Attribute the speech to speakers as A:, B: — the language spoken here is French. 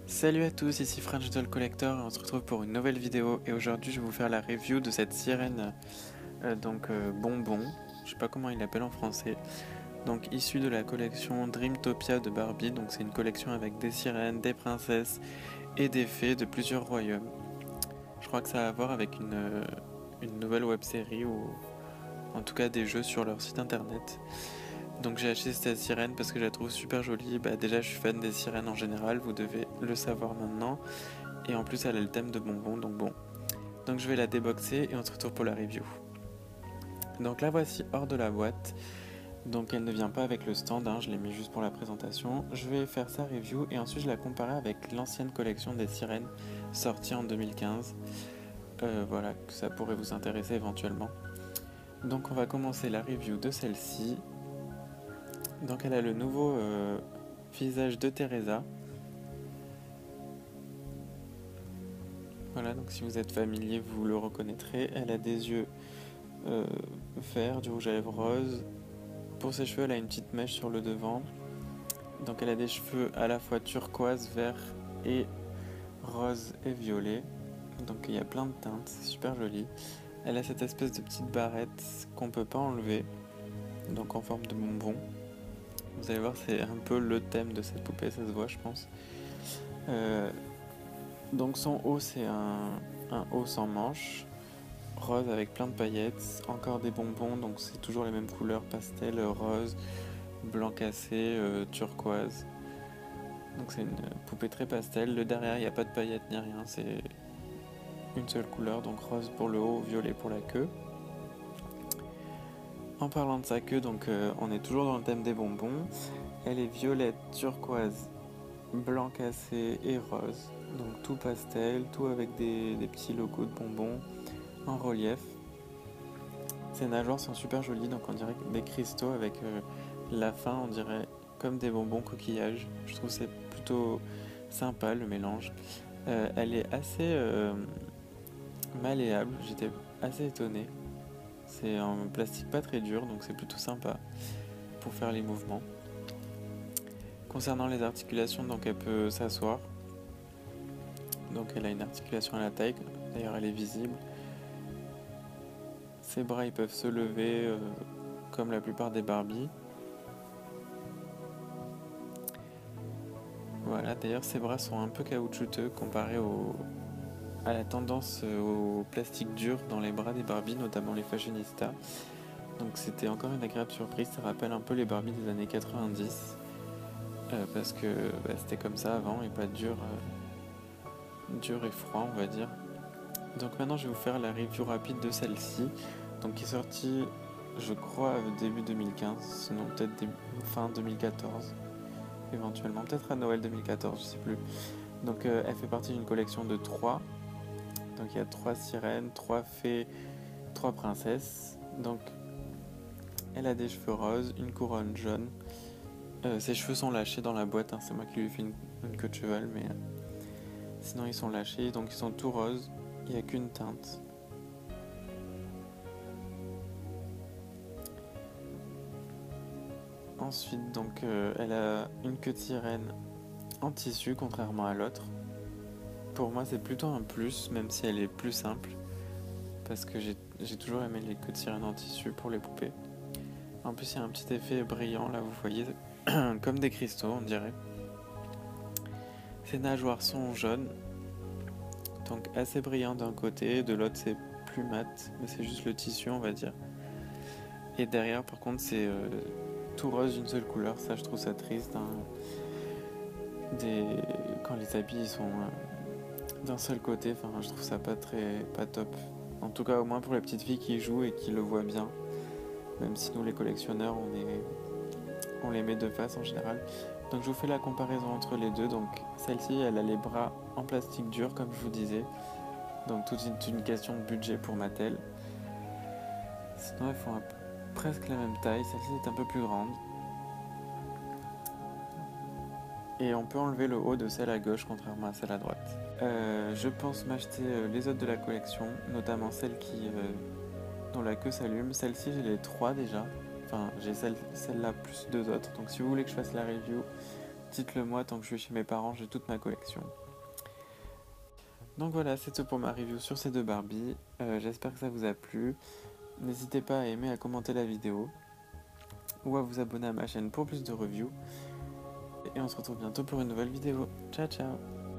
A: Salut à tous, ici French Doll Collector et on se retrouve pour une nouvelle vidéo et aujourd'hui je vais vous faire la review de cette sirène bonbon, je sais pas comment il l'appelle en français, donc issue de la collection Dreamtopia de Barbie, donc c'est une collection avec des sirènes, des princesses et des fées de plusieurs royaumes. Je crois que ça a à voir avec une nouvelle web série ou en tout cas des jeux sur leur site internet. Donc j'ai acheté cette sirène parce que je la trouve super jolie. Déjà je suis fan des sirènes en général, vous devez le savoir maintenant. Et en plus elle a le thème de bonbons, donc bon. Donc je vais la déboxer et on se retrouve pour la review. Donc la voici hors de la boîte. Donc elle ne vient pas avec le stand, je l'ai mis juste pour la présentation. Je vais faire sa review et ensuite je la comparer avec l'ancienne collection des sirènes sortie en 2015. Voilà, que ça pourrait vous intéresser éventuellement. Donc on va commencer la review de celle-ci. Donc elle a le nouveau visage de Teresa. Voilà, donc si vous êtes familier, vous le reconnaîtrez. Elle a des yeux verts, du rouge à lèvres rose. Pour ses cheveux, elle a une petite mèche sur le devant. Donc elle a des cheveux à la fois turquoise, vert et rose et violet. Donc il y a plein de teintes, c'est super joli. Elle a cette espèce de petite barrette qu'on peut pas enlever, donc en forme de bonbon. Vous allez voir, c'est un peu le thème de cette poupée, ça se voit je pense. Donc son haut, c'est un haut sans manches, rose avec plein de paillettes, encore des bonbons, donc c'est toujours les mêmes couleurs pastel, rose, blanc cassé, turquoise. Donc c'est une poupée très pastel. Le derrière, il n'y a pas de paillettes ni rien, c'est une seule couleur, donc rose pour le haut, violet pour la queue. En parlant de sa queue, donc on est toujours dans le thème des bonbons. Elle est violette, turquoise, blanc cassé et rose. Donc tout pastel, tout avec des petits logos de bonbons en relief. Ces nageoires sont super jolies, donc on dirait des cristaux avec la fin, on dirait comme des bonbons coquillages. Je trouve que c'est plutôt sympa le mélange. Elle est assez malléable, j'étais assez étonné. C'est en plastique pas très dur, donc c'est plutôt sympa pour faire les mouvements. Concernant les articulations, donc elle peut s'asseoir. Donc elle a une articulation à la taille, d'ailleurs elle est visible. Ses bras ils peuvent se lever comme la plupart des Barbie. Voilà, d'ailleurs ses bras sont un peu caoutchouteux comparé à la tendance au plastique dur dans les bras des Barbie, notamment les fashionistas. Donc c'était encore une agréable surprise, ça rappelle un peu les Barbie des années 90. Parce que c'était comme ça avant et pas dur et froid on va dire. Donc maintenant je vais vous faire la review rapide de celle-ci, donc qui est sortie je crois début 2015, sinon peut-être fin 2014 éventuellement, peut-être à Noël 2014, je sais plus. Donc elle fait partie d'une collection de 3, donc il y a 3 sirènes, 3 fées, 3 princesses. Donc elle a des cheveux roses, une couronne jaune. Ses cheveux sont lâchés dans la boîte, c'est moi qui lui ai fait une queue de cheval, mais sinon ils sont lâchés, donc ils sont tout roses, il n'y a qu'une teinte. Ensuite, donc, elle a une queue de sirène en tissu, contrairement à l'autre. Pour moi, c'est plutôt un plus, même si elle est plus simple, parce que j'ai toujours aimé les queues de sirène en tissu pour les poupées. En plus, il y a un petit effet brillant, là, vous voyez, comme des cristaux, on dirait. Ses nageoires sont jaunes, donc assez brillant d'un côté, de l'autre c'est plus mat, mais c'est juste le tissu, on va dire. Et derrière, par contre, c'est tout rose d'une seule couleur, ça je trouve ça triste. Quand les habits sont d'un seul côté, je trouve ça pas top. En tout cas, au moins pour les petites filles qui jouent et qui le voient bien. Même si nous, les collectionneurs, on les met de face en général. Donc je vous fais la comparaison entre les deux. Donc celle-ci, elle a les bras en plastique dur, comme je vous disais. Donc toute une question de budget pour Mattel. Sinon, elles font presque la même taille. Celle-ci est un peu plus grande. Et on peut enlever le haut de celle à gauche, contrairement à celle à droite. Je pense m'acheter les autres de la collection, notamment celle dont la queue s'allume. Celle-ci, j'ai les 3 déjà. Enfin, j'ai celle-là plus 2 autres. Donc si vous voulez que je fasse la review Dites-le moi, tant que je suis chez mes parents, j'ai toute ma collection. Donc voilà, c'est tout pour ma review sur ces deux Barbie. J'espère que ça vous a plu. N'hésitez pas à aimer, à commenter la vidéo ou à vous abonner à ma chaîne pour plus de reviews. Et on se retrouve bientôt pour une nouvelle vidéo. Ciao ciao!